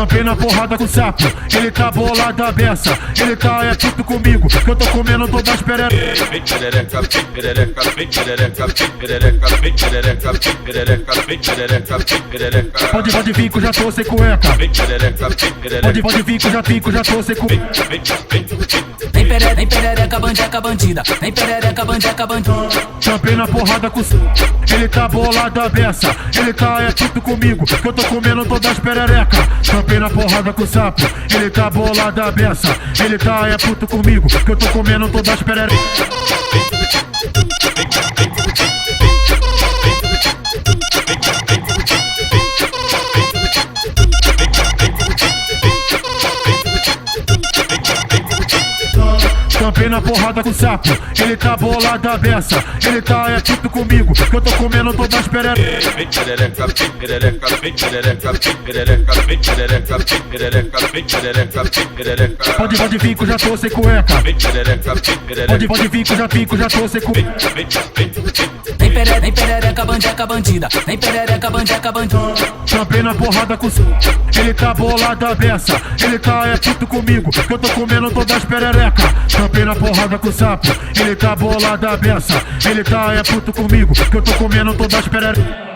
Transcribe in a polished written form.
Tampei na porrada com o sapo, ele tá bolado a beça. Ele tá é puto comigo, que eu tô comendo todas as pererecas. Vem perereca, vem perereca, vem perereca, vem perereca, vem perereca, vem perereca, vem perereca, vem perereca. Pode vir que eu já tô sem cueca. Vem perereca, vem perereca. Pode vir que eu já tô sem cueca. Vem perereca, bandeca, bandida. Vem perereca, bandeca, bandida. Tampei na porrada com o sapo, ele tá bolado a beça. Ele tá é puto comigo, que eu tô comendo todas as pererecas. Tampei na porrada com o sapo, ele tá bolado a beça. Ele tá é puto comigo, que eu tô comendo todas as pererecas. Tampei na porrada com o sapo, ele tá bolado a beça. Ele tá é puto comigo, que eu tô comendo todas as pererecas. Vem perereca, vem perereca, vem perereca, vem perereca, vem perereca, vem perereca, vem perereca, vem perereca. Pode vir que eu já tô sem cueca. Vem perereca, vem perereca. Pode vir que eu já tô sem cueca. Vem perereca, bandeca, bandida. Vem perereca, bandeca, bandida. Tampei na porrada com o sapo, ele tá bolado a beça. Ele tá é puto comigo, que eu tô comendo todas as pererecas. Tampei na porrada com o sapo, ele tá bolado a beça. Ele tá é puto comigo, que eu tô comendo todas as pererecas.